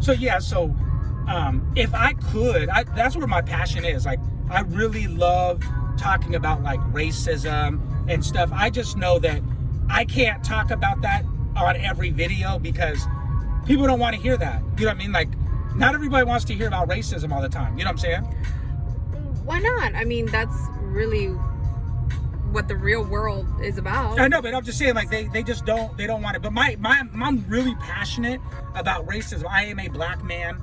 So yeah, so if I could, that's where my passion is. Like, I really love talking about like racism and stuff. I just know that I can't talk about that on every video because people don't want to hear that. You know what I mean? Like, not everybody wants to hear about racism all the time. You know what I'm saying? Why not? I mean, that's really what the real world is about. I know, but I'm just saying, like, they just don't want it. But I'm really passionate about racism. I am a black man,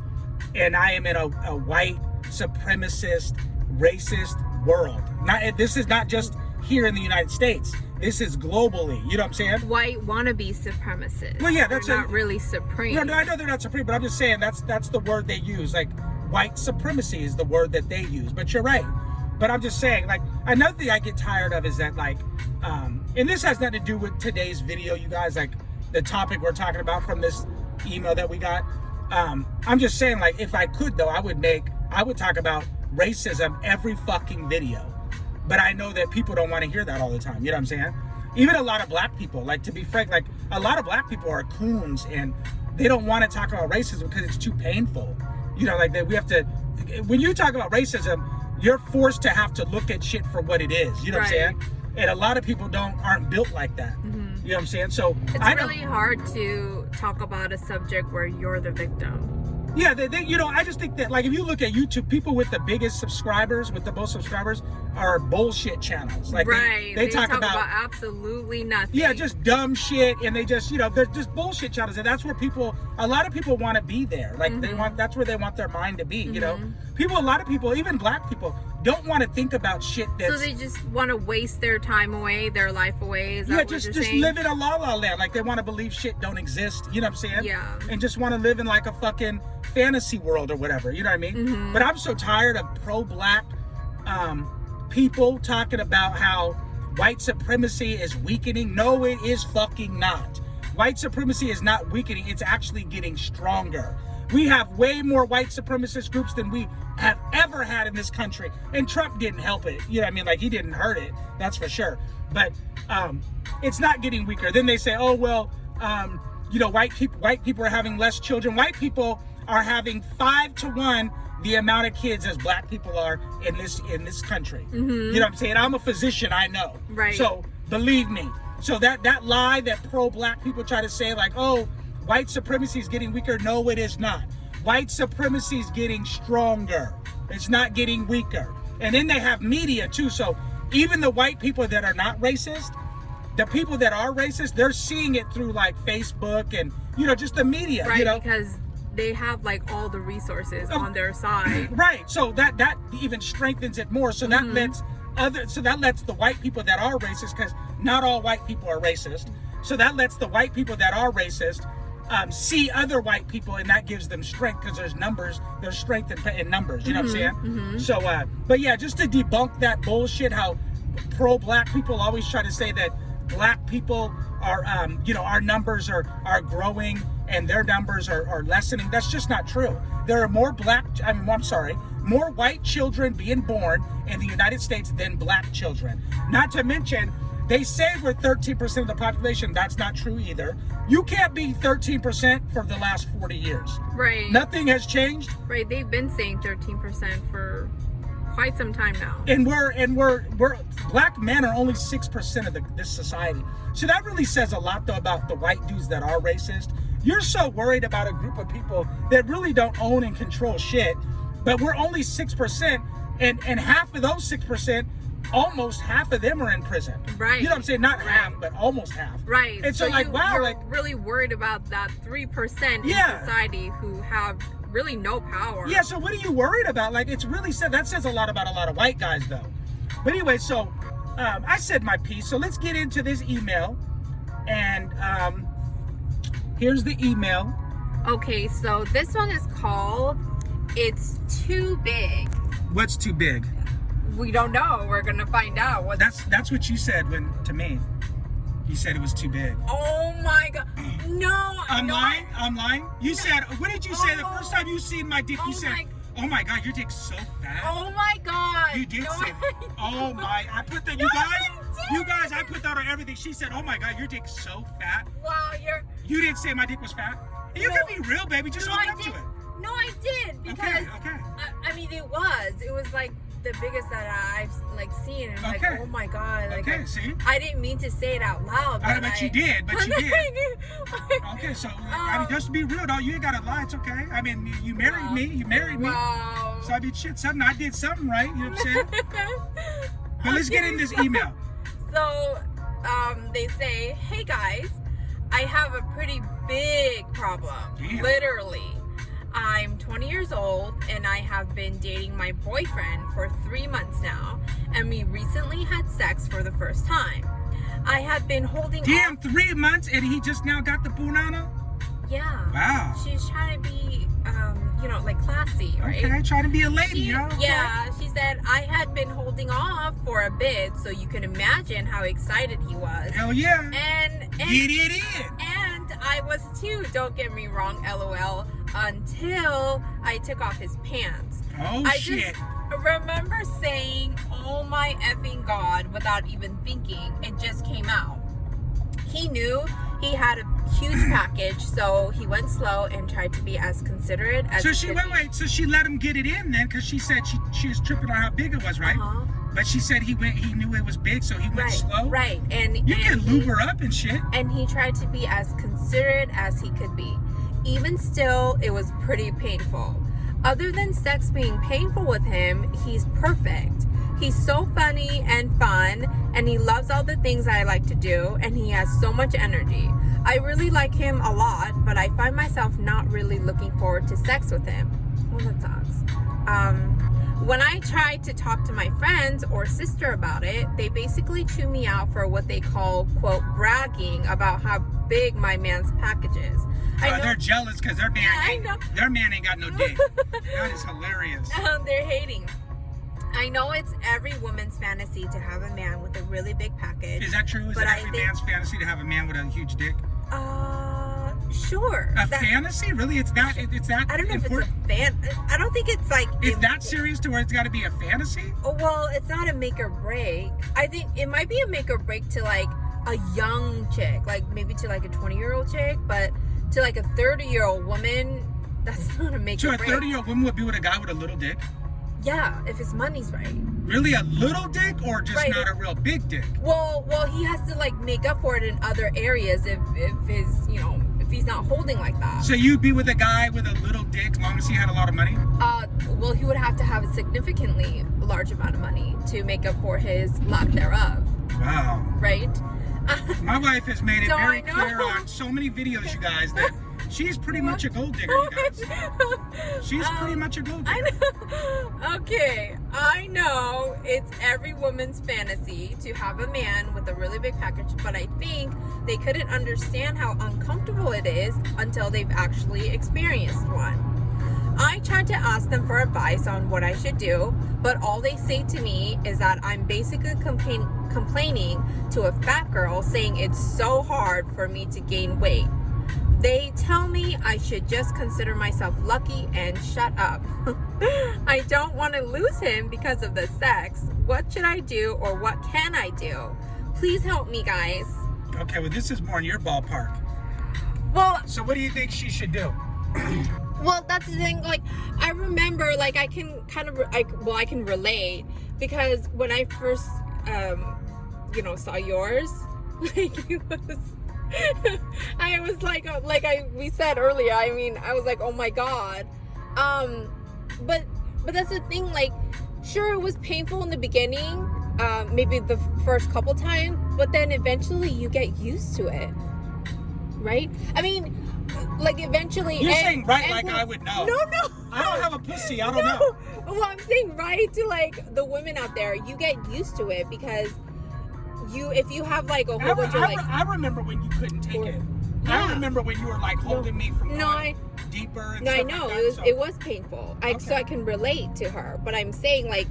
and I am in a white supremacist, racist world. This is not just here in the United States. This is globally. You know what I'm saying? White wannabe supremacists. Well, yeah, that's not really supreme. No, I know they're not supreme, but I'm just saying that's the word they use. Like, white supremacy is the word that they use. But you're right. But I'm just saying, like, another thing I get tired of is that, like, and this has nothing to do with today's video, you guys, like the topic we're talking about from this email that we got. I'm just saying, like, if I could, though, I would talk about racism every fucking video. But I know that people don't want to hear that all the time. You know what I'm saying? Even a lot of black people, like, to be frank, like, a lot of black people are coons and they don't want to talk about racism because it's too painful. You know, like, we have to, when you talk about racism, you're forced to have to look at shit for what it is. You know what I'm saying? And a lot of people aren't built like that. Mm-hmm. You know what I'm saying? So it's really hard to talk about a subject where you're the victim. Yeah, you know, I just think that, like, if you look at YouTube, people with the biggest subscribers, with the most subscribers, are bullshit channels. Like, they talk about absolutely nothing. Yeah, just dumb shit, and they just, you know, they're just bullshit channels, and that's where a lot of people want to be there. Like, that's where they want their mind to be. You know, a lot of people, even black people, don't want to think about shit that's... So they just want to waste their time away, their life away. Is that what just saying? Live in a la-la land. Like, they want to believe shit don't exist. You know what I'm saying? Yeah. And just want to live in, like, a fucking fantasy world or whatever. You know what I mean? But I'm so tired of pro-black people talking about how white supremacy is weakening. No, it is fucking not. White supremacy is not weakening. It's actually getting stronger. We have way more white supremacist groups than we have ever had in this country. And Trump didn't help it. You know what I mean? Like, he didn't hurt it. That's for sure. But it's not getting weaker. Then they say, oh, well, you know, white people are having less children. White people are having 5 to 1 the amount of kids as black people are in this country. You know what I'm saying? I'm a physician, I know. Right. So believe me. So that lie that pro-black people try to say, like, oh, white supremacy is getting weaker. No, it is not. White supremacy is getting stronger. It's not getting weaker. And then they have media too. So even the white people that are not racist, the people that are racist, they're seeing it through, like, Facebook and, you know, just the media. Right, you know? because they have, like, all the resources on their side. Right. So that even strengthens it more. So that lets the white people that are racist, because not all white people are racist. So that lets the white people that are racist see other white people, and that gives them strength because there's strength in numbers. You know what I'm saying? So, but yeah, just to debunk that bullshit, how pro-black people always try to say that black people are, you know, our numbers are growing and their numbers are lessening. That's just not true. There are more more white children being born in the United States than black children. Not to mention, they say we're 13% of the population. That's not true either. You can't be 13% for the last 40 years. Right. Nothing has changed. Right. They've been saying 13% for quite some time now. And we're black men are only 6% of this society. So that really says a lot, though, about the white dudes that are racist. You're so worried about a group of people that really don't own and control shit, but we're only 6%, and half of those 6%, almost half of them are in prison. Right. You know what I'm saying? Not half, but almost half. Right. And so like, wow, you're like, really worried about that 3% in society who have really no power. Yeah, so what are you worried about? Like, it's really that says a lot about a lot of white guys, though. But anyway, so I said my piece, so let's get into this email. And here's the email. Okay, so this one is called It's Too Big. What's too big? We don't know. We're gonna find out. That's what you said to me. You said it was too big. Oh my god! No, I'm lying. You said, what did you say the first time you seen my dick? You said, "Oh my god, your dick's so fat." Oh my god! You did say, "Oh my!" I put that. You guys, I put that on everything. She said, "Oh my god, your dick's so fat." Wow, You didn't say my dick was fat. You can be real, baby. Just own up to it. No, I did because Okay. I mean it was like the biggest that I've like seen, and like, Okay. oh my god, like Okay, see? I didn't mean to say it out loud. I bet you did, but you did. did. Okay, so I mean, just to be real, though, you ain't gotta lie. It's okay. I mean, you married me. You married me. Wow. So I mean, shit, I did something right. You know what I'm saying? But let's get in this email. So, they say, hey guys, I have a pretty big problem. Damn. Literally. I'm 20 years old and I have been dating my boyfriend for 3 months now, and we recently had sex for the first time. I have been holding Damn, off. 3 months and he just now got the punana? Yeah. Wow. She's trying to be, like classy, right? Okay, trying to be a lady, yo. Yeah, she said, I had been holding off for a bit, so you can imagine how excited he was. Hell yeah. And Get it in. And I was too, don't get me wrong, LOL, until I took off his pants. Oh, I shit. just remember saying, oh my effing God, without even thinking. It just came out. He knew he had a huge package, so he went slow and tried to be as considerate as he could be. So she let him get it in then, because she said she was tripping on how big it was, right? Uh-huh. But she said he knew it was big, so he went slow. Right, and You can lube her up and shit. And he tried to be as considerate as he could be. Even still, it was pretty painful. Other than sex being painful with him, he's perfect. He's so funny and fun, and he loves all the things I like to do, and he has so much energy. I really like him a lot, but I find myself not really looking forward to sex with him. Well, that sucks. When I try to talk to my friends or sister about it, they basically chew me out for what they call, quote, bragging about how big my man's package is. They're jealous because their man ain't got no dick. That is hilarious. They're hating. I know it's every woman's fantasy to have a man with a really big package. Is that true? Is it every man's fantasy to have a man with a huge dick? Sure. Fantasy? Really? It's that I don't know important? if it's I don't think it's like... Is that serious to where it's got to be a fantasy? Well, it's not a make or break. I think it might be a make or break to like a young chick, like maybe to like a 20-year-old chick, but to like a 30-year-old woman, that's not a make or break. So a 30-year-old woman would be with a guy with a little dick? Yeah, if his money's right. Really, a little dick or just not a real big dick? Well, he has to like make up for it in other areas if his, if he's not holding like that. So you'd be with a guy with a little dick as long as he had a lot of money? Well, he would have to have a significantly large amount of money to make up for his lack thereof. Wow. Right? My wife has made it So very I know. clear on so many videos, you guys, that she's pretty much a gold digger, you guys. She's pretty much a gold digger. I know. Okay, I know it's every woman's fantasy to have a man with a really big package, but I think they couldn't understand how uncomfortable it is until they've actually experienced one. I tried to ask them for advice on what I should do, but all they say to me is that I'm basically complaining to a fat girl, saying it's so hard for me to gain weight. They tell me I should just consider myself lucky and shut up. I don't want to lose him because of the sex. What should I do, or what can I do? Please help me, guys. Okay, well, this is more in your ballpark. Well, So what do you think she should do? Well, that's the thing. Like, I remember, like, I can kind of, I can relate, because when I first, saw yours, like, it was, I was like we said earlier. I mean, I was like, oh my God. But that's the thing. Like, sure, it was painful in the beginning, maybe the first couple times, but then eventually you get used to it, right? I mean, like, eventually. You're saying right like I would know. No. I don't have a pussy. I don't know. Well, I'm saying right to, like, the women out there. You get used to it because if you have, like, a whole bunch of, like... I remember when you couldn't take it. Yeah. I remember when you were, like, holding me from deeper and stuff I know. like that, It was painful. So I can relate to her. But I'm saying, like,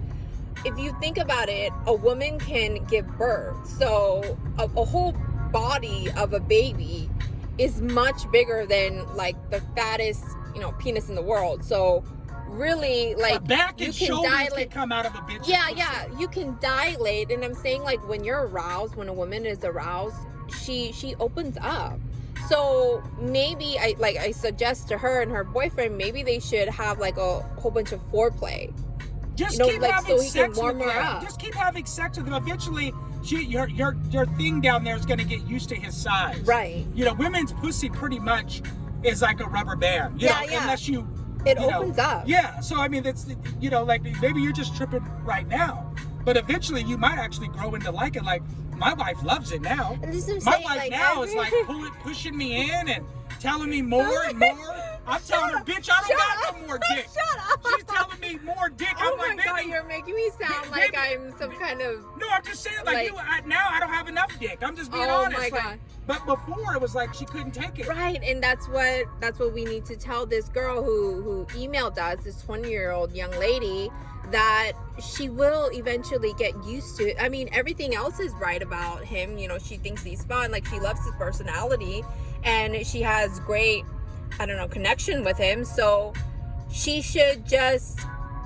if you think about it, a woman can give birth. So a whole body of a baby is much bigger than, like, the fattest, penis in the world. So really, like, back you and can shoulders dilate. can come out of a bitch. Yeah, you can dilate. And I'm saying, like, when you're aroused, when a woman is aroused, she opens up. So maybe I suggest to her and her boyfriend, maybe they should have like a whole bunch of foreplay. Just You know, keep like, having so he can sex warm with her them. up. Just keep having sex with them. Eventually, your thing down there is going to get used to his size. Right. You know, women's pussy pretty much is like a rubber band. You know, unless you. It you know, opens up. Yeah. So I mean, that's, you know, like maybe you're just tripping right now, but eventually you might actually grow into like it. Like my wife loves it now. And this is My saying, wife like, now is like pushing me in and telling me more and more. I'm telling her, bitch, I don't got no more dick. Shut up. She's telling me more dick. Oh I'm my like, God, baby. you're making me sound like I'm some kind of. No, I'm just saying, like now I don't have enough dick. I'm just being honest. Oh my like, God. But before it was like she couldn't take it. Right, and that's what we need to tell this girl who emailed us, this 20-year-old young lady, that she will eventually get used to it. I mean, everything else is right about him. You know, she thinks he's fun, like she loves his personality, and she has great, I don't know, connection with him. So she should just.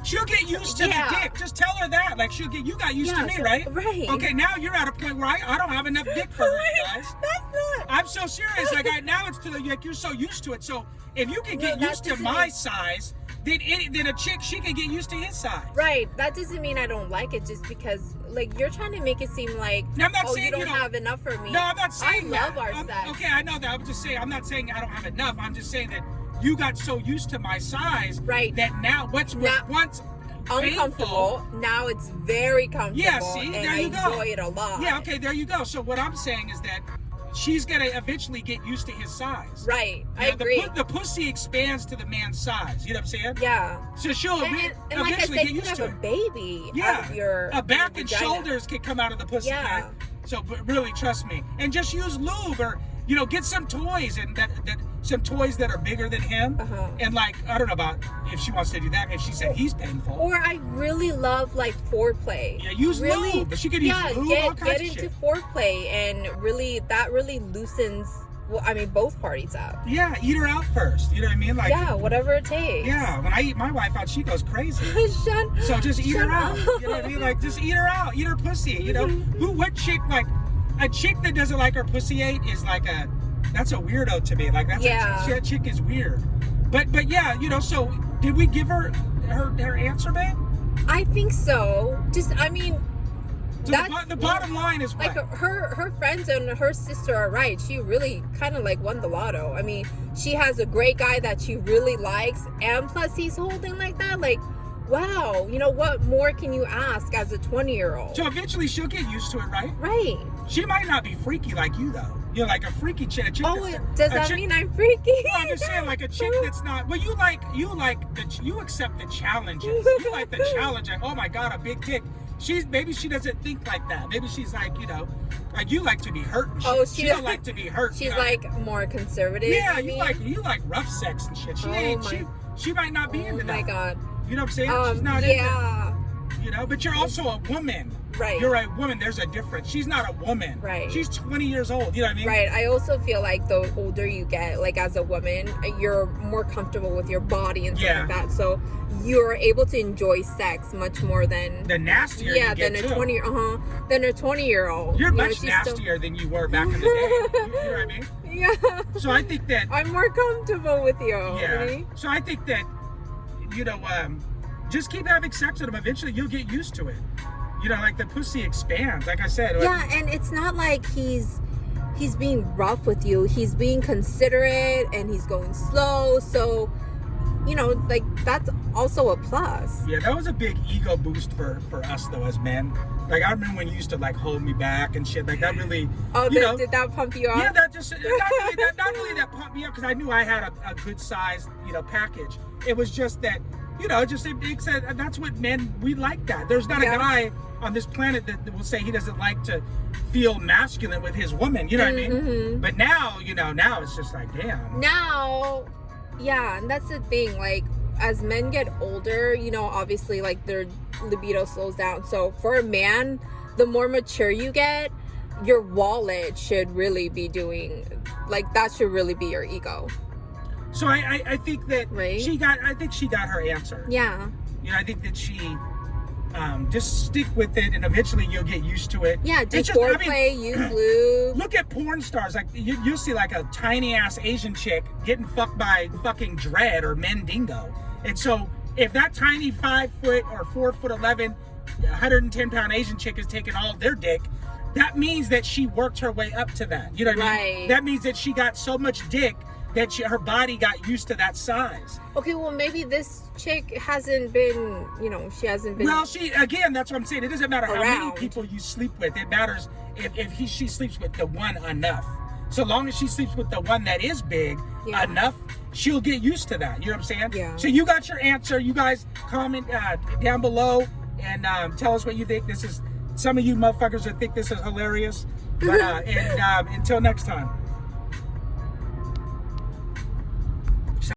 She'll get used to the dick. Just tell her that. Like you got used to me, right? Right. Okay, now you're at a point where I don't have enough dick for her, guys. That's not. I'm so serious. Like now it's to the, like you're so used to it. So if you can get used to my size, then a chick, she can get used to his size. Right. That doesn't mean I don't like it, just because like you're trying to make it seem like now, I'm not saying you don't have enough for me. No, I'm not saying I love that. our sex. Okay, I know that. I'm just saying I'm not saying I don't have enough. I'm just saying that you got so used to my size, right? That now once uncomfortable, now it's very comfortable. Yeah, see, and there you go. I enjoy it a lot. Yeah, okay, there you go. So what I'm saying is that she's gonna eventually get used to his size. Right, I agree. The pussy expands to the man's size. You know what I'm saying? Yeah. So she'll and eventually like I said, get you used can to have it. a baby. Yeah, out of your a back and vagina. shoulders can come out of the pussy. Yeah. So, but really, trust me, and just use lube or get some toys and some toys that are bigger than him. And like I don't know about if she wants to do that. If she said he's painful. Or I really love like foreplay. Yeah, use lube. But she could use lube. All kinds get of into shit. foreplay, and that really loosens. Well, I mean, both parties up. Yeah, eat her out first. You know what I mean? Like whatever it takes. Yeah, when I eat my wife out, she goes crazy. So just eat her out. You know what I mean? Like just eat her out. Eat her pussy. You know what chick like a chick that doesn't like her pussy ate is like that's a weirdo to me. Like that chick is weird. But yeah, so did we give her answer, babe? I think so. I mean. So the bottom line is what? Like her friends and her sister are right. She really kind of like won the lotto. I mean, she has a great guy that she really likes, and plus he's holding like that. Like, wow, what more can you ask as a 20-year-old? So eventually she'll get used to it, right? Right. She might not be freaky like you though. You're like a freaky chick. Does that mean I'm freaky? No, I'm just saying like a chick that's not. Well, you accept the challenges. You like the challenge. Like, oh my God, a big dick. Maybe she doesn't think like that. Maybe she's like, like you like to be hurt and shit. Oh, she don't like to be hurt. She's like more conservative. Yeah, you like rough sex and shit. She might not be into that. Oh my God. You know what I'm saying? She's not into that. But you're also a woman. Right. You're a woman. There's a difference. She's not a woman. Right. She's 20 years old. You know what I mean? Right. I also feel like the older you get, like as a woman, you're more comfortable with your body and stuff like that. So you're able to enjoy sex much more than the nastier you get than a 20-year-old. You're much nastier than you were back in the day. You know what I mean? Yeah. So I think that I'm more comfortable with you. Yeah. Really? So I think that just keep having sex with him. Eventually you'll get used to it. Like the pussy expands, like I said. Yeah, and it's not like he's being rough with you. He's being considerate and he's going slow. So, like that's also a plus. Yeah, that was a big ego boost for us though as men. Like I remember when you used to like hold me back and shit. Like that really. Oh, did that pump you up? Yeah, not really that pumped me up because I knew I had a good size package. It was just that. It said that's what men, we like that. There's not a guy on this planet that will say he doesn't like to feel masculine with his woman. You know what I mean? Mm-hmm. But now, now it's just like, damn. Now, yeah, and that's the thing. Like, as men get older, obviously, like, their libido slows down. So, for a man, the more mature you get, your wallet should really be doing, like, that should really be your ego. So I think that she got her answer. Yeah. I think that she Just stick with it, and eventually you'll get used to it. Yeah, do It's just- foreplay, use lube. Look at porn stars. Like you'll see like a tiny ass Asian chick getting fucked by fucking Dread or Mendingo. And so if that tiny 5 foot or 4'11", 110 pound Asian chick is taking all of their dick, that means that she worked her way up to that. You know what I mean? Right. That means that she got so much dick that her body got used to that size. Okay, well, maybe this chick hasn't been, she hasn't been. Well, that's what I'm saying. It doesn't matter how many around. people you sleep with. It matters if she sleeps with the one enough. So long as she sleeps with the one that is big enough, she'll get used to that. You know what I'm saying? Yeah. So you got your answer. You guys comment down below and tell us what you think. Some of you motherfuckers that think this is hilarious. But until next time.